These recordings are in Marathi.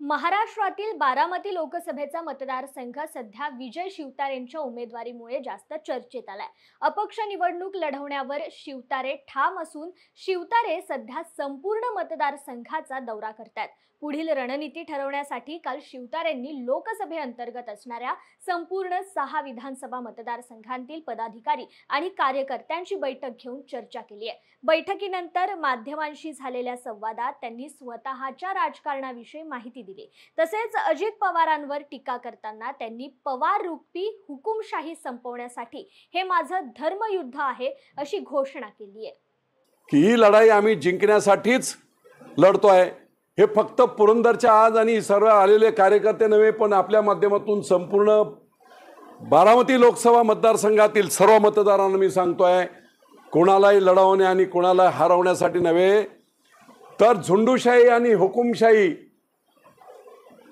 महाराष्ट्रातील बारामती लोकसभेचा मतदारसंघ सध्या विजय शिवतारेंच्या उमेदवारीमुळे जास्त चर्चेत आलाय। अपक्ष निवडणूक लढवण्यावर शिवतारे ठाम असून शिवतारे सध्या संपूर्ण मतदारसंघाचा दौरा करतात। पुढील रणनीती ठरवण्यासाठी काल शिवतारेंनी लोकसभेअंतर्गत असणाऱ्या संपूर्ण 6 विधानसभा मतदारसंघांतील पदाधिकारी आणि कार्यकर्त्यांची बैठक घेऊन चर्चा केली आहे। बैठकीनंतर माध्यमांशी झालेल्या संवादात त्यांनी स्वतःच्या राजकारणाविषयी माहिती दिली। तसेच अजित पवारांवर टीका करताना त्यांनी पवार रूपी हुकुमशाही संपवण्यासाठी हे माझं धर्मयुद्ध आहे अशी घोषणा केली आहे। की ही लढाई आम्ही जिंकण्यासाठीच लढतोय। हे फक्त पुरंदरच्या आज आणि सर्व आलेले कार्यकर्ते नव्हे, पण आपल्या माध्यमातून संपूर्ण बारामती लोकसभा मतदारसंघातील सर्व मतदारांना मी सांगतोय, कोणालाही लढवणे आणि कोणाला हरवण्यासाठी नव्हे, तर झुंडूशाही आणि हुकुमशाही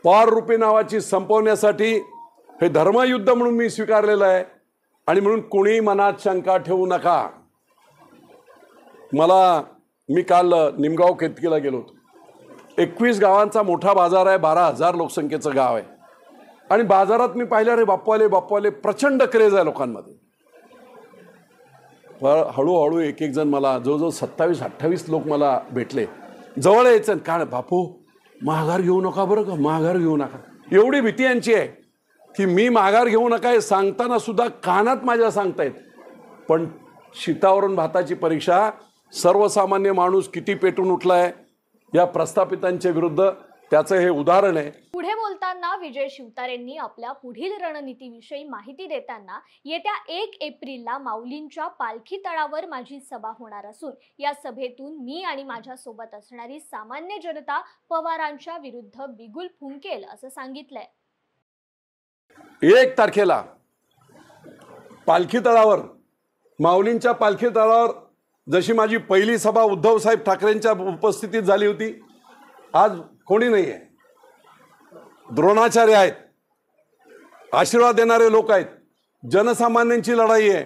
पवार रूपी नावाची संपवण्यासाठी हे धर्मयुद्ध म्हणून मी स्वीकारलेलं आहे। आणि म्हणून कोणी मनात शंका ठेवू नका। मी काल निमगाव केतकीला गेलो होतो। 21 गावांचा मोठा बाजार आहे, 12,000 लोकसंख्येचं गाव आहे। आणि बाजारात मी पाहिलं, रे बाप्पाले प्रचंड क्रेज आहे लोकांमध्ये। पण हळूहळू एक जण मला जवळजवळ 27-28 लोक मला भेटले, जवळ यायचं, काय बापू माघार घेऊ नका बरं का, माघार घेऊ नका। एवढी भीती यांची आहे की मी माघार घेऊ नका हे सांगताना सुद्धा कानात माझ्या सांगतायत। पण शीतावरून भाताची परीक्षा, सर्वसामान्य माणूस किती पेटून उठलाय या प्रस्थापितांच्या विरुद्ध, त्याचं हे उदाहरण आहे। पुढे बोलताना विजय शिवतारेंनी आपल्या पुढील रणनीतीविषयी माहिती देताना येत्या 1 एप्रिलला माऊलींच्या पालखी तळावर माझी सभा होणार असून या सभेतून मी आणि माझ्या सोबत असणारी सामान्य जनता पवारांच्या विरुद्ध बिगुल फुंकेल असं सांगितलंय। 1 तारखेला पालखी तळावर, माऊलींच्या पालखी तळावर जशी माझी पहिली सभा उद्धव साहेब ठाकरेंच्या उपस्थितीत झाली होती, आज कोणी नाही आहे। द्रोणाचार्य आहेत, आशीर्वाद देणारे लोक आहेत, जनसामान्यांची लढाई आहे।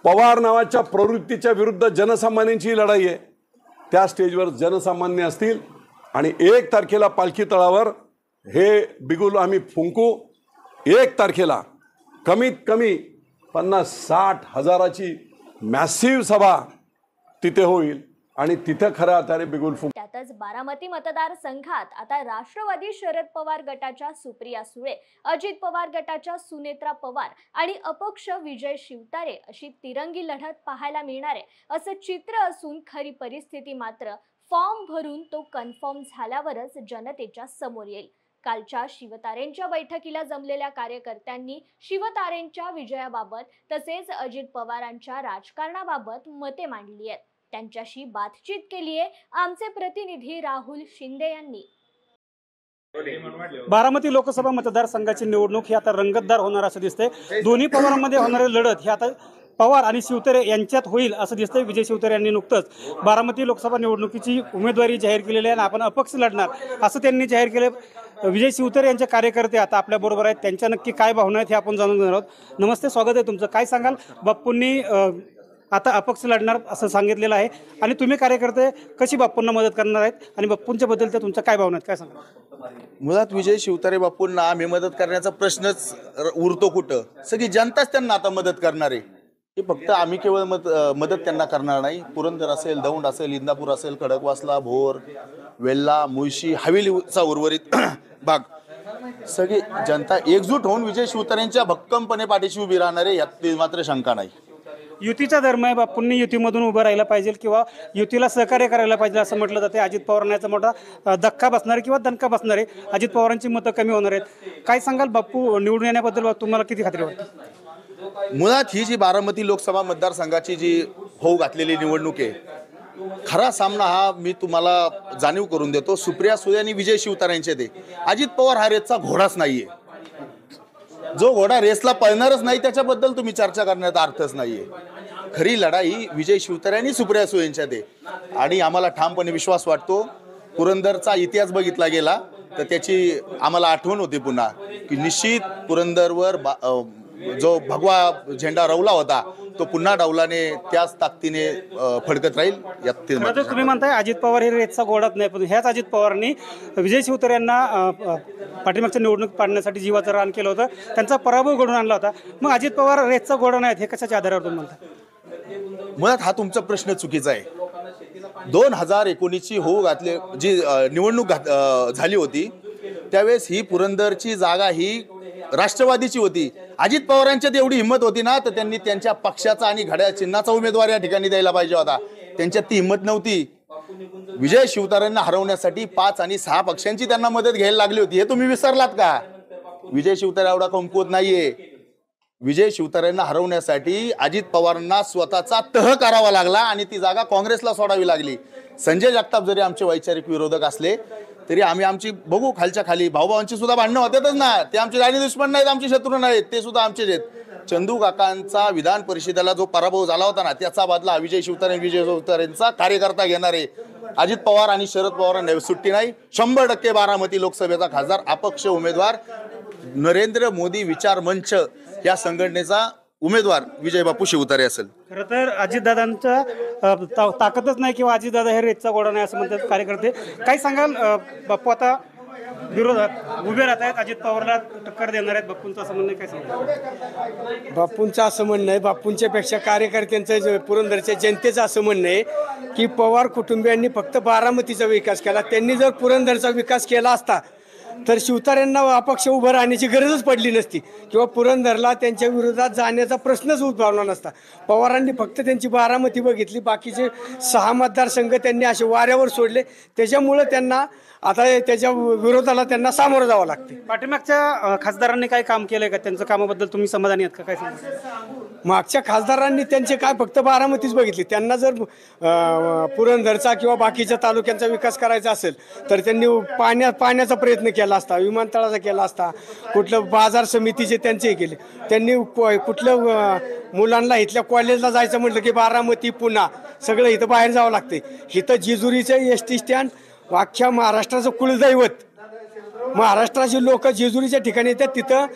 पवार नावाच्या प्रवृत्तीच्या विरुद्ध जनसामान्यांची लढाई आहे। त्या स्टेजवर जनसामान्य असतील आणि 1 तारखेला पालखी तळावर हे बिगुल आम्ही फुंकू। 1 तारखेला कमीत कमी 50-60 हजाराची मॅसिव्ह सभा तिथे होईल आणि तिथे खऱ्या अर्थाने बिगुल फुंक। त्यातच बारामती मतदारसंघात आता राष्ट्रवादी शरद पवार गटाच्या सुप्रिया सुळे, अजित पवार गटाच्या सुनेत्रा पवार आणि अपक्ष विजय शिवतारे अशी तिरंगी लढत पाहायला मिळणार आहे असं चित्र असून खरी परिस्थिती मात्र फॉर्म भरून तो कन्फर्म झाल्यावरच जनतेच्या समोर येईल। कालच्या शिवतारेंच्या बैठकीला जमलेल्या कार्यकर्त्यांनी शिवतारेंच्या विजयाबाबत तसेच अजित पवारांच्या राजकारणाबाबत मते मांडली आहेत। त्यांच्याशी बातचीत केली आहे आमचे प्रतिनिधी राहुल शिंदे यांनी। बारामती लोकसभा मतदारसंघाची निवडणूक ही आता रंगतदार होणार असं दिसतंय। दोन्ही पवारांमध्ये होणारी लढत ही आता पवार आणि शिवतारे यांच्यात होईल असं दिसतंय। विजय शिवतारे यांनी नुकतंच बारामती लोकसभा निवडणुकीची उमेदवारी जाहीर केलेली आहे आणि आपण अपक्ष लढणार असं त्यांनी जाहीर केलं। विजय शिवतारे यांचे कार्यकर्ते आता आपल्या बरोबर आहेत, त्यांच्या नक्की काय भावना आहेत हे आपण जाणून घेणार आहोत। नमस्ते, स्वागत आहे तुमचं। काय सांगाल, बाप्पूंनी आता अपक्ष लढणार असं सांगितलेलं आहे आणि तुम्ही कार्यकर्ते कशी बाप्पूंना मदत करणार आहेत आणि बाप्पूंच्या बद्दल त्या तुमच्या काय भावना आहेत, काय सांगा? मुळात विजय शिवतारे बाप्पूंना आम्ही मदत करण्याचा प्रश्नच उरतो कुठं? सगळी जनताच त्यांना आता मदत करणार आहे। हे फक्त आम्ही केवळ मदत त्यांना करणार नाही, पुरंदर असेल, दौंड असेल, इंदापूर असेल, खडकवासला, भोर, वेल्ला, मुळशी, हवेलीचा उर्वरित भाग सगळी जनता एकजूट होऊन विजय शिवतारेंच्या भक्कमपणे पाठीशी उभी राहणार आहे, यात मात्र शंका नाही। युतीचा धर्म आहे, बाप्पूंनी युतीमधून उभं राहायला पाहिजे किंवा युतीला सहकार्य करायला पाहिजे असं म्हटलं जाते। अजित पवारांना याचा मोठा धक्का बसणार किंवा दणका बसणार आहे, अजित पवारांची मतं कमी होणार आहेत। काय सांगाल, बाप्पू निवडून येण्याबद्दल तुम्हाला किती खात्री वाटते? मुळात ही जी बारामती लोकसभा मतदारसंघाची जी होऊ घातलेली निवडणूक आहे, खरा सामना हा मी तुम्हाला जाणीव करून देतो सुप्रिया सुळे आणि विजय शिवतारेंचे ते। अजित पवार हा रेसचा घोडाच नाहीये। जो घोडा रेसला पळणारच नाही त्याच्याबद्दल तुम्ही चर्चा करण्याचा अर्थच नाहीये। खरी लढाई विजय शिवतारे आणि सुप्रिया सुळे यांच्यात आहे आणि आम्हाला ठामपणे विश्वास वाटतो, पुरंदरचा इतिहास बघितला गेला तर त्याची आम्हाला आठवण होते पुन्हा की निश्चित पुरंदरवर जो भगवा झेंडा रवला होता तो पुन्हा डावलाने त्याच ताकदीने फडकत राहील यात खरं तर तुम्ही म्हणताय अजित पवार हे रेतचा गोडात नाही, पण ह्याच अजित पवारांनी विजय शिवतारे यांना पाठीमागच्या निवडणूक पाडण्यासाठी जीवाचं रान केलं होतं, त्यांचा पराभव घडून आणला होता. मग अजित पवार रेतचा गोडा नाहीत हे कशाच्या आधारावर तुम्ही म्हणता? मुळात हा तुमचा प्रश्न चुकीचा आहे. 2019ची होऊ घातली जी निवडणूक झाली होती त्यावेळेस ही पुरंदरची जागा ही राष्ट्रवादीची होती. अजित पवारांच्यात एवढी हिंमत होती ना तर त्यांनी त्यांच्या पक्षाचा आणि घड्याळ चिन्हाचा उमेदवार या ठिकाणी द्यायला पाहिजे होता. त्यांच्यात ती हिंमत नव्हती. विजय शिवतारेंना हरवण्यासाठी 5 आणि 6 पक्षांची त्यांना मदत घ्यायला लागली होती. हे तुम्ही विसरलात का? विजय शिवतारे एवढा कमकुवत नाहीये. विजय शिवतारेंना हरवण्यासाठी अजित पवारांना स्वतःचा तह करावा लागला आणि ती जागा काँग्रेसला सोडावी लागली. संजय जगताप जरी आमचे वैचारिक विरोधक असले तरी आम्ही आमची बघू खालच्या खाली भाऊभावांची सुद्धा भांडणं होतातच ना. ते आमचे राणी दुश्मन नाहीत, आमचे शत्रू नाहीत, ते सुद्धा आमचेच आहेत. चंदू काकांचा विधान परिषदेला जो पराभव झाला होता ना त्याचा बदला विजय शिवतारेंचा कार्यकर्ता घेणार आहे. अजित पवार आणि शरद पवारांना सुट्टी नाही. 100% बारामती लोकसभेचा खासदार अपक्ष उमेदवार नरेंद्र मोदी विचार मंच या संघटनेचा उमेदवार विजय बापू शिवतारे असेल. खरं तर अजितदादांच्या ताकदच नाही किंवा अजितदादा हे रेतचा गोडा नाही असं म्हणतात कार्यकर्ते. काय सांगाल बापू आता विरोधात उभे राहत आहेत, अजित पवारला टक्कर देणार आहेत, बापूंचं असं म्हणणं काय सांगाल? बापूंचं असं म्हणणं आहे, बापूंच्या पेक्षा कार्यकर्त्यांचं पुरंदरच्या जनतेचं असं म्हणणं आहे की पवार कुटुंबियांनी फक्त बारामतीचा विकास केला. त्यांनी जर पुरंदरचा विकास केला असता तर शिवतारेंना अपक्ष उभं राहण्याची गरजच पडली नसती किंवा पुरंदरला त्यांच्या विरोधात जाण्याचा प्रश्नच उद्भवला नसता. पवारांनी फक्त त्यांची बारामती बघितली, बाकीचे 6 मतदारसंघ त्यांनी असे वाऱ्यावर सोडले. त्याच्यामुळं त्यांना आता त्याच्या विरोधाला त्यांना सामोरं जावं लागते. पाठीमागच्या खासदारांनी काय काम केलंय का? त्यांच्या कामाबद्दल तुम्ही समाधानी आहात का? काय सांगा? मागच्या खासदारांनी त्यांचे काय फक्त बारामतीच बघितली. त्यांना जर पुरंदरचा किंवा बाकीच्या तालुक्यांचा विकास करायचा असेल तर त्यांनी पाण्याचा प्रयत्न केला असता, विमानतळाचा केला असता, कुठलं बाजार समितीचे त्यांचे केले. त्यांनी कुठलं मुलांना इथल्या कॉलेजला जायचं म्हटलं की बारामती पुणा सगळं इथं बाहेर जावं लागते. इथं जेजुरीचं ST स्टँड अख्ख्या महाराष्ट्राचं कुलदैवत. महाराष्ट्राची लोक जेजुरीच्या ठिकाणी येतात, तिथं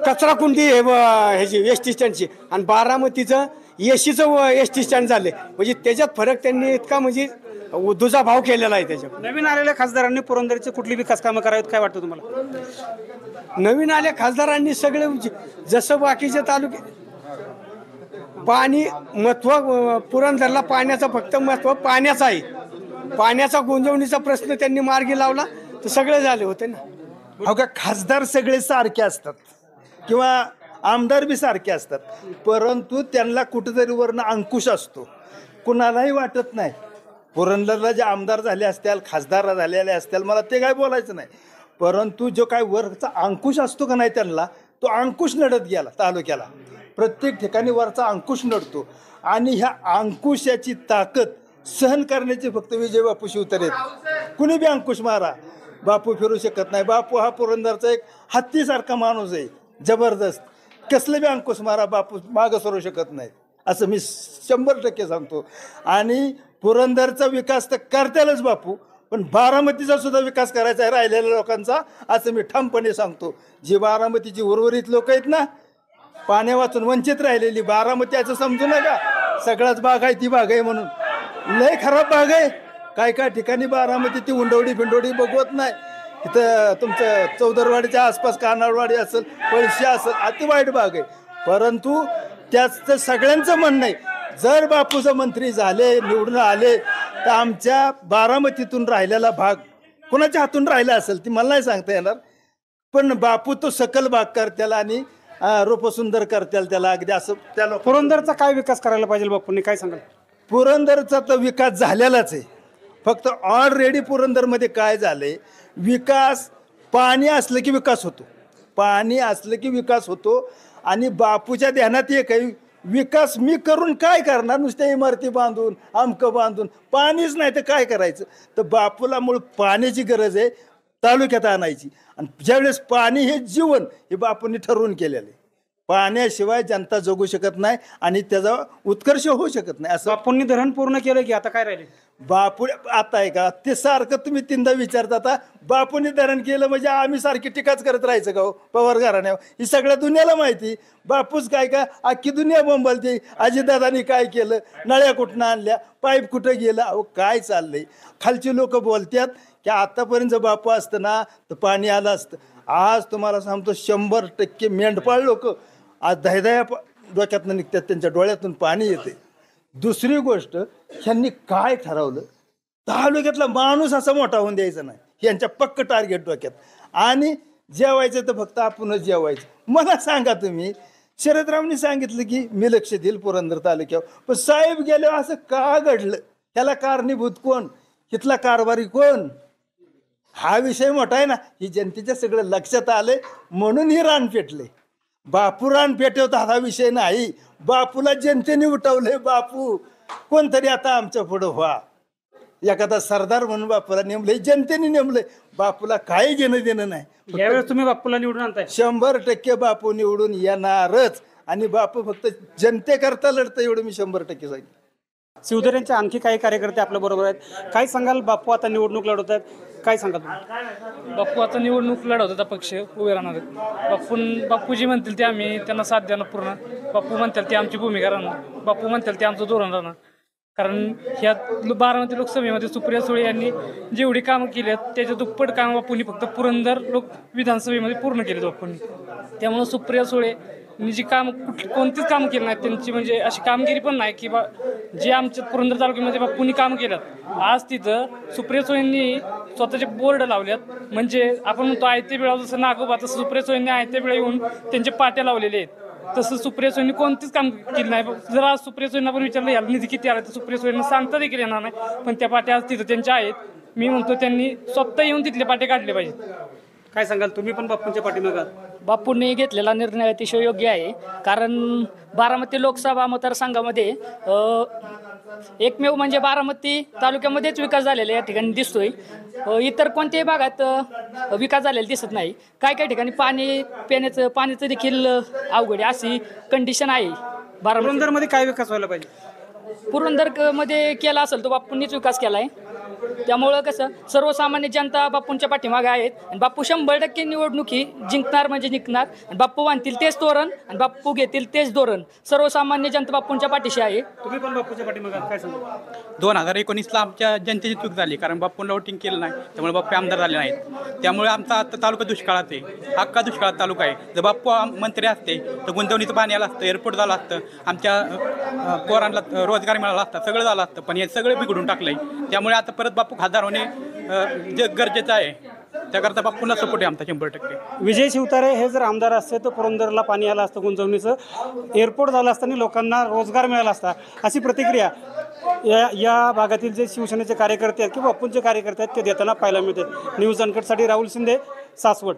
कचरा कुंडी ह्याची ST स्टँडची आणि बारामतीचं एसीचं ST स्टँड झाले. म्हणजे त्याच्यात फरक त्यांनी इतका म्हणजे दुजा भाव केलेला आहे. त्याच्यात नवीन आलेल्या खासदारांनी पुरंदरचे कुठली विकास कामं करावीत काय वाटतं तुम्हाला? नवीन आल्या खासदारांनी सगळे जसं बाकीचे तालुके पाणी महत्व पुरंदरला पाण्याचं फक्त महत्व पाण्याचं आहे. पाण्याचा गुंजवणीचा प्रश्न त्यांनी मार्गी लावला तर सगळे झाले होते ना. हो का? खासदार सगळे सारखे असतात किंवा आमदार बी सारखे असतात, परंतु त्यांना कुठेतरी वरनं अंकुश असतो. कुणालाही वाटत नाही पुरंदरला जे आमदार झाले असतील, खासदार झालेले असतील, मला ते काय बोलायचं नाही, परंतु जो काय वरचा अंकुश असतो का नाही त्यांना, तो अंकुश नडत गेला तालुक्याला. प्रत्येक ठिकाणी वरचा अंकुश नडतो आणि ह्या अंकुशाची ताकद सहन करण्याचे फक्त विजय बापू शिवतारे. कुणी बी अंकुश मारा, बापू फिरू शकत नाही. बापू हा पुरंदरचा एक हत्तीसारखा माणूस आहे, जबरदस्त. कसले बी अंकुश मारा, बापू मागं सरू शकत नाही, असं मी 100% सांगतो. आणि पुरंदरचा विकास तर करतालच बापू, पण बारामतीचा सुद्धा विकास करायचा आहे राहिलेल्या लोकांचा, असं मी ठामपणे सांगतो. जी बारामतीची उर्वरित लोक आहेत ना, पाण्या वाचून वंचित राहिलेली बारामती, असं समजू नका सगळाच बाग आहे ती बाग आहे म्हणून. लय खराब बाग आहे. काय काय ठिकाणी बारामती ती उंडवडी फिंडवडी बघवत नाही. इथं तुमचं चौदरवाडीच्या आसपास कानाडवाडी असेल, पळशी असेल, अति वाईट बाग आहे. परंतु त्याचं सगळ्यांचं म्हणणं आहे, जर बापूचं मंत्री झाले, निवडून आले, तर आमच्या बारामतीतून राहिलेला भाग कोणाच्या हातून राहिला असेल ती मला नाही सांगता येणार, पण बापू तो सकल बाग करत्याला आणि रूपसुंदर करत्याल त्याला. अगदी असं त्याला पुरंदरचा काय विकास करायला पाहिजे बापूंनी काय सांगाल? पुरंदरचा तर विकास झालेलाच आहे. फक्त ऑलरेडी पुरंदरमध्ये काय झालंय, विकास पाणी असलं की विकास होतो, पाणी असलं की विकास होतो. आणि बापूच्या ध्यानात एक आहे, विकास मी करून काय करणार, नुसत्या इमारती बांधून आमकं बांधून, पाणीच नाही तर काय करायचं. तर बापूला मूळ पाण्याची गरज आहे तालुक्यात आणायची. आणि ज्यावेळेस पाणी हे जीवन हे बापूंनी ठरवून केलेलं आहे. पाण्याशिवाय जनता जगू शकत नाही आणि त्याचा उत्कर्ष होऊ शकत नाही. असं बापूंनी धरण पूर्ण केलं की आता काय राहिले? बापू आता आहे का ते सारखं तुम्ही तीनदा विचारता आता बापूने धरण केलं म्हणजे आम्ही सारखी टीकाच करत राहायचं का हो पवार घराण्यावर? ही सगळ्या दुनियाला माहिती. बापूच काय का अख्खी दुनिया बोंबलते. अजितदादांनी काय केलं, नळ्या कुठनं आणल्या, पाईप कुठं गेलं, अहो काय चाललंय. खालची लोक बोलतात की आतापर्यंत जर बापू असतं ना तर पाणी आलं असतं. आज तुम्हाला सांगतो 100% मेंढपाळ लोक आज दहदया डोक्यातनं निघतात, त्यांच्या डोळ्यातून पाणी येते. दुसरी गोष्ट, ह्यांनी काय ठरवलं, तालुक्यातला माणूस असा मोठा होऊन द्यायचा नाही, यांच्या पक्क टार्गेट डोक्यात. आणि जेवायचं तर फक्त आपणच जेवायचं. मला सांगा तुम्ही, शरदरावनी सांगितलं की मी लक्ष देईल पुरंदर तालुक्यावर, पण साहेब गेल्यावर असं का घडलं? ह्याला कारणीभूत कोण? इथला कारभारी कोण? हा विषय मोठा आहे ना. ही जनतेच्या सगळं लक्षात आलंय म्हणून ही रान पेटले. बापू रान पेटवता हा विषय नाही. बापूला जनतेने उठवलंय. बापू कोणतरी आता आमच्या पुढं व्हा. एखादा सरदार म्हणून बापूला नेमलंय, जनतेने नेमलंय. बापूला काही घेणं देणं नाही. यावेळेस तुम्ही बापूला निवडून आणताय? 100% बापू निवडून येणारच. आणि बापू फक्त जनतेकरता लढतं एवढं मी 100% सांगेन. शिवधरेंचे आणखी काही कार्यकर्ते आपल्या बरोबर आहेत. काय सांगाल, बापू आता निवडणूक लढवत आहेत, काय सांगाल तुम्ही? बाप्पू आता निवडणूक लढवतात, पक्ष उभे राहणार आहेत. बाप्पू जी म्हणतील ते आम्ही त्यांना साथ देणार पूर्ण. बाप्पू म्हणतील ते आमची भूमिका राहणार, बाप्पू म्हणतील ते आमचं धोरण राहणार. कारण ह्या बारामती लोकसभेमध्ये सुप्रिया सुळे यांनी जेवढी कामं केली आहेत त्याच्या दुप्पट कामं बापूंनी फक्त पुरंदर विधानसभेमध्ये पूर्ण केली बापूंनी. त्यामुळं सुप्रिया सुळे जी काम कोणतीच कामं केली नाहीत त्यांची, म्हणजे अशी कामगिरी पण नाही की जे आमच्या पुरंदर तालुक्यामध्ये बापूंनी कामं केल्यात. आज तिथं सुप्रिया सुळेंनी स्वतःचे बोर्ड लावल्यात. म्हणजे आपण म्हणतो आयते बिळा जसं नागोबा, तसं सुप्रिया सुळेंनी आयते बिळा येऊन त्यांचे पाट्या लावलेले आहेत. तसं सुप्रिया सुळेंनी कोणतीच काम केलं नाही. जर आज सुप्रिया सुळेंना पण विचारलं याला निधी किती आला तर सुप्रिया सुळेंना सांगता देखील येणार नाही. पण त्या पाट्या आज तिथं त्यांच्या आहेत. मी म्हणतो त्यांनी स्वतः येऊन तिथले पाटे काढले पाहिजेत. काय सांगाल, तुम्ही पण बापूंच्या पाठीमागे आहात? बापूंनी घेतलेला निर्णय अतिशय योग्य आहे. कारण बारामती लोकसभा मतदारसंघामध्ये एकमेव म्हणजे बारामती तालुक्यामध्येच विकास झालेला या ठिकाणी दिसतोय. इतर कोणत्याही भागात विकास झालेला दिसत नाही. काय ठिकाणी पाण्याचं देखील अवघड आहे, अशी कंडिशन आहे. बारामती पुरंदरमध्ये काय विकास व्हायला पाहिजे? पुरंदरमध्ये केला असेल तो बापूंनीच विकास केला आहे. त्यामुळं कसं सर्वसामान्य जनता बापूंच्या पाठीमागे आहेत. आणि बापू 100% निवडणुकी जिंकणार म्हणजे जिंकणार. आणि बापू बांधतील तेच तोरण आणि बापू घेतील तेच धोरण. सर्वसामान्य जनता बापूंच्या पाठीशी आहे. तुम्ही पण बापूच्या पाठीमागे आहात, काय सांगा? 2019ला आमच्या जनतेची चूक झाली, कारण बापूंना वोटिंग केलं नाही, त्यामुळे बाप्पू आमदार झाले नाहीत. त्यामुळे आमचा आता तालुका दुष्काळात आहे, अख्खा दुष्काळात तालुका आहे. जर बाप्पू मंत्री असते तर गुंतवणुकीचं पाणी आलं असतं, एअरपोर्ट झालं असतं, आमच्या पोरांना रोजगार मिळाला असता, सगळं झालं असतं. पण हे सगळं बिघडून टाकलंय. त्यामुळे आता परत बाप्पू खासदार होणे जे गरजेचं आहे. त्याकरता बापूंना सपोर्ट आहे आमचा 100%. विजय शिवतारे हे जर आमदार असते तर पुरंदरला पाणी आलं असतं, गुंतवणुकीचं एअरपोर्ट झालं असतं आणि लोकांना रोजगार मिळाला असता, अशी प्रतिक्रिया या भागातील जे शिवसेनेचे कार्यकर्ते आहेत किंवा बापूंचे कार्यकर्ते आहेत ते देताना पाहायला मिळतात. न्यूज अनकटसाठी राहुल शिंदे, सासवड.